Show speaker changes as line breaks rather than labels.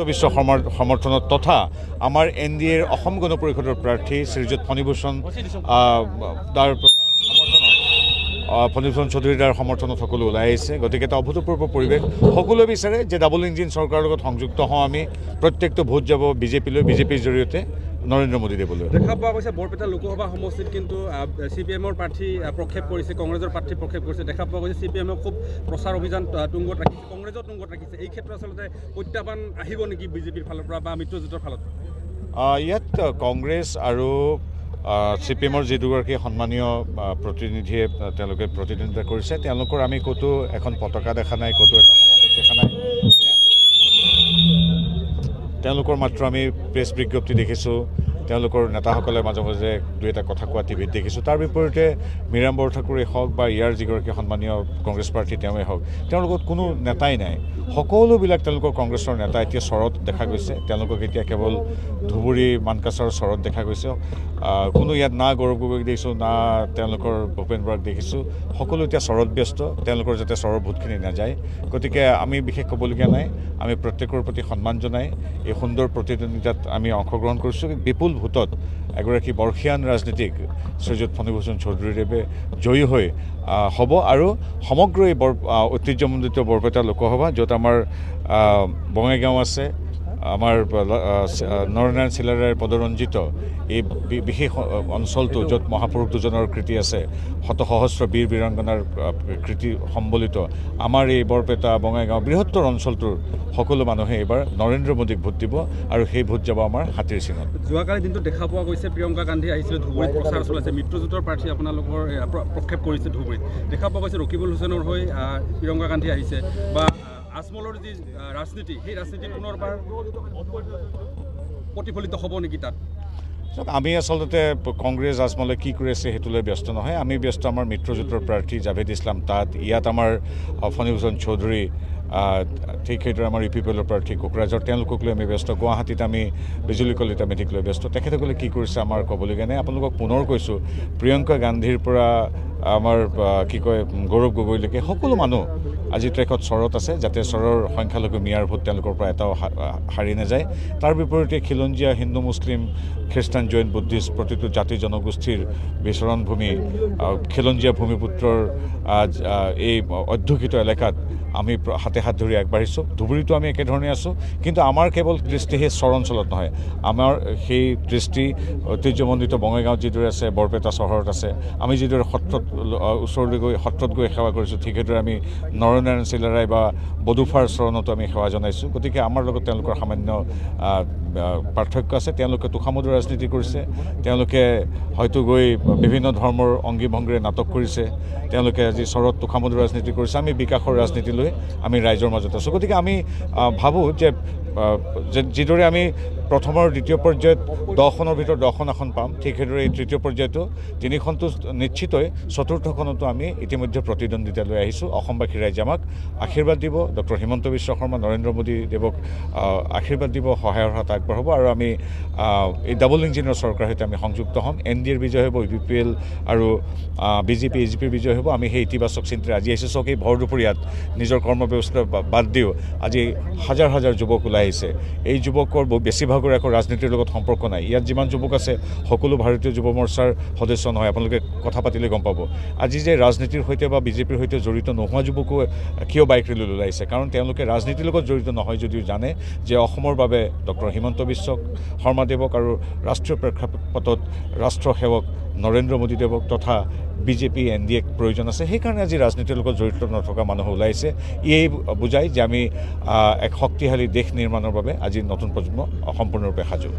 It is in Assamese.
বিশ্ব সমৰ্থনত তথা আমাৰ NDAৰ অসম গণ পৰিষদৰ প্ৰাৰ্থী শ্ৰীযুত ফণীভূষণ তাৰ ফণীভূষণ চৌধুৰী দাৰ সমৰ্থনত সকলো ওলাই আহিছে গতিকে এটা অভূতপূৰ্ব পৰিৱেশ সকলোৱে বিচাৰে যে ডাবল ইঞ্জিন চৰকাৰৰ লগত সংযুক্ত হওঁ আমি প্ৰত্যেকটো ভোট যাব বিজেপিলৈ বিজেপিৰ জৰিয়তে নৰেন্দ্ৰ মোদী দেৱলৈ
দেখা পোৱা গৈছে বৰপেটা লোকসভা সমষ্টিত কিন্তু CPMৰ প্ৰাৰ্থী প্ৰক্ষেপ কৰিছে কংগ্ৰেছৰ প্ৰাৰ্থী প্ৰক্ষেপ কৰিছে দেখা পোৱা গৈছে CPMে খুব প্ৰচাৰ অভিযান তুংগত ৰাখিছে কংগ্ৰেছৰ তুংগত ৰাখিছে এই ক্ষেত্ৰত আচলতে প্ৰত্যাহ্বান আহিব নেকি বিজেপিৰ ফালৰ পৰা বা মিত্ৰজোঁটৰ ফালৰ পৰা
ইয়াত কংগ্ৰেছ আৰু CPMৰ যি দুগৰাকী সন্মানীয় প্ৰতিনিধিয়ে তেওঁলোকে প্ৰতিদ্বন্দ্বিতা কৰিছে তেওঁলোকৰ আমি ক'তো এখন পতাকা দেখা নাই ক'তো এটা সমাৱেশ দেখা নাই তেওঁলোকৰ মাত্ৰ আমি প্ৰেছ বিজ্ঞপ্তি দেখিছোঁ তেওঁলোকৰ নেতাসকলে মাজে মাজে দুই এটা কথা কোৱা টিভিত দেখিছোঁ তাৰ বিপৰীতে মীৰাম বৰঠাকুৰেই হওক বা ইয়াৰ যিগৰাকী সন্মানীয় কংগ্ৰেছ প্ৰাৰ্থী তেওঁৱেই হওক তেওঁৰ লগত কোনো নেতাই নাই সকলোবিলাক তেওঁলোকৰ কংগ্ৰেছৰ নেতা এতিয়া চৰত দেখা গৈছে তেওঁলোকক এতিয়া কেৱল ধুবুৰী মানকাছাৰৰ চৰত দেখা গৈছে কোনো ইয়াত না গৌৰৱ গগৈক দেখিছোঁ না তেওঁলোকৰ ভূপেন বৰাক দেখিছোঁ সকলো এতিয়া চৰত ব্যস্ত তেওঁলোকৰ যাতে চৰৰ ভোটখিনি নাযায় গতিকে আমি বিশেষ ক'বলগীয়া নাই আমি প্ৰত্যেকৰ প্ৰতি সন্মান জনাই এই সুন্দৰ প্ৰতিদ্বন্দ্বিতাত আমি অংশগ্ৰহণ কৰিছোঁ বিপুল ভোটত এগৰাকী বৰ্ষীয়ান ৰাজনীতিক শ্ৰীযুত ফণীভূষণ চৌধুৰীদেৱে জয়ী হৈ হ'ব আৰু সমগ্ৰ এই ঐতিহ্যমণ্ডিত বৰপেটা লোকসভা য'ত আমাৰ বঙাইগাঁও আছে আমাৰ নৰনাৰায়ণ চিলাৰায়ৰ পদৰঞ্জিত এই বিশেষ অঞ্চলটো য'ত মহাপুৰুষ দুজনৰ কৃতি আছে শতসহস্ৰ বীৰ বীৰাংগনাৰ কৃতি সম্বলিত আমাৰ এই বৰপেটা বঙাইগাঁও বৃহত্তৰ অঞ্চলটোৰ সকলো মানুহে এইবাৰ নৰেন্দ্ৰ মোদীক ভোট দিব আৰু সেই ভোট যাব আমাৰ হাতীৰ চিনত
যোৱাকালি দিনটো দেখা পোৱা গৈছে প্ৰিয়ংকা গান্ধী আহিছিলে ধুবুৰীত প্ৰচাৰ চলাইছে মিত্ৰজোঁটৰ প্ৰাৰ্থী আপোনালোকৰ প্ৰক্ষেপ কৰিছে ধুবুৰীত দেখা পোৱা গৈছে ৰকিবুল হুছেইনৰ হৈ প্ৰিয়ংকা গান্ধী আহিছে বা আজমলৰ যি ৰাজনীতি সেই ৰাজনীতি পুনৰবাৰ প্ৰতিফলিত হ'ব নেকি তাত
আমি আচলতে কংগ্ৰেছ আজমলে কি কৰি আছে সেইটোলৈ ব্যস্ত নহয় আমি ব্যস্ত আমাৰ মিত্ৰজোঁটৰ প্ৰাৰ্থী জাভেদ ইছলাম তাত ইয়াত আমাৰ ফণীভূষণ চৌধুৰী ঠিক সেইদৰে আমাৰ UPPLৰ প্ৰাৰ্থী কোকৰাঝাৰ তেওঁলোকক লৈ আমি ব্যস্ত গুৱাহাটীত আমি বিজুলী কলিতা মেধিক লৈ ব্যস্ত তেখেতসকলে কি কৰিছে আমাৰ ক'বলগীয়া নাই আপোনালোকক পুনৰ কৈছোঁ প্ৰিয়ংকা গান্ধীৰ পৰা আমাৰ কি কয় গৌৰৱ গগৈলৈকে সকলো মানুহ আজিৰ তাৰিখত চৰত আছে যাতে চৰৰ সংখ্যালঘু মিয়াৰ ভোট তেওঁলোকৰ পৰা এটাও হাৰি নাযায় তাৰ বিপৰীতে খিলঞ্জীয়া হিন্দু মুছলিম খ্ৰীষ্টান জৈন বুদ্ধিষ্ট প্ৰতিটো জাতি জনগোষ্ঠীৰ বিচৰণ ভূমি খিলঞ্জীয়া ভূমিপুত্ৰৰ এই অধ্যুষিত এলেকাত আমি হাতে হাত ধৰি আগবাঢ়িছোঁ ধুবুৰীতো আমি একেধৰণে আছোঁ কিন্তু আমাৰ কেৱল দৃষ্টি সেই চৰ অঞ্চলত নহয় আমাৰ সেই দৃষ্টি ঐতিহ্যমণ্ডিত বঙাইগাঁৱত যিদৰে আছে বৰপেটা চহৰত আছে আমি যিদৰে সত্ৰত ওচৰলৈ গৈ সত্ৰত গৈ সেৱা কৰিছোঁ ঠিক সেইদৰে আমি নৰনাৰায়ণ চিলাৰাই বা বডুফাৰ চৰণতো আমি সেৱা জনাইছোঁ গতিকে আমাৰ লগত তেওঁলোকৰ সামান্য পাৰ্থক্য আছে তেওঁলোকে তোষামোদৰ ৰাজনীতি কৰিছে তেওঁলোকে হয়তো গৈ বিভিন্ন ধৰ্মৰ অংগী ভংগীৰে নাটক কৰিছে তেওঁলোকে আজি চৰত তোষামোদৰ ৰাজনীতি কৰিছে আমি বিকাশৰ ৰাজনীতি লৈ আমি ৰাইজৰ মাজত আছোঁ গতিকে আমি ভাবোঁ যে যিদৰে আমি প্ৰথমৰ দ্বিতীয় পৰ্যায়ত 10খনৰ ভিতৰত 10খন আসন পাম ঠিক সেইদৰে এই তৃতীয় পৰ্যায়তো 3খনটো নিশ্চিতই চতুৰ্থখনতো আমি ইতিমধ্যে প্ৰতিদ্বন্দ্বিতা লৈ আহিছোঁ অসমবাসী ৰাইজে আমাক আশীৰ্বাদ দিব ডক্টৰ হিমন্ত বিশ্ব শৰ্মা নৰেন্দ্ৰ মোদী দেৱক আশীৰ্বাদ দিব সহায়ৰ হাত আগবঢ়াব আৰু আমি এই ডাবল ইঞ্জিনৰ চৰকাৰৰ সৈতে আমি সংযুক্ত হ'ম NDAৰ বিজয় হ'ব UPPL আৰু BJP AGPৰ বিজয় হ'ব আমি সেই ইতিবাচক চিন্তাৰে আজি আহিছোঁ চক এই ভৰ দুপৰীয়াত নিজৰ কৰ্মব্যৱস্থা বাদ দিও আজি হাজাৰ হাজাৰ যুৱক ওলাই আহিছে এই যুৱকৰ বেছিভাগৰ একো ৰাজনীতিৰ লগত সম্পৰ্ক নাই ইয়াত যিমান যুৱক আছে সকলো ভাৰতীয় যুৱ মৰ্চাৰ সদস্য নহয় আপোনালোকে কথা পাতিলে গম পাব আজি যে ৰাজনীতিৰ সৈতে বা বিজেপিৰ সৈতে জড়িত নোহোৱা যুৱকো কিয় বাইক ৰেলীলৈ ওলাইছে কাৰণ তেওঁলোকে ৰাজনীতিৰ লগত জড়িত নহয় যদিও জানে যে অসমৰ বাবে ডক্টৰ হিমন্ত বিশ্ব শৰ্মাদেৱক আৰু ৰাষ্ট্ৰীয় প্ৰেক্ষাপটত ৰাষ্ট্ৰসেৱক নৰেন্দ্ৰ মোদী দেৱক তথা BJP NDAক প্ৰয়োজন আছে সেইকাৰণে আজি ৰাজনীতিৰ লগত জড়িত নথকা মানুহ ওলাইছে এই বুজায় যে আমি এক শক্তিশালী দেশ নিৰ্মাণৰ বাবে আজি নতুন প্ৰজন্ম সম্পূৰ্ণৰূপে সাজু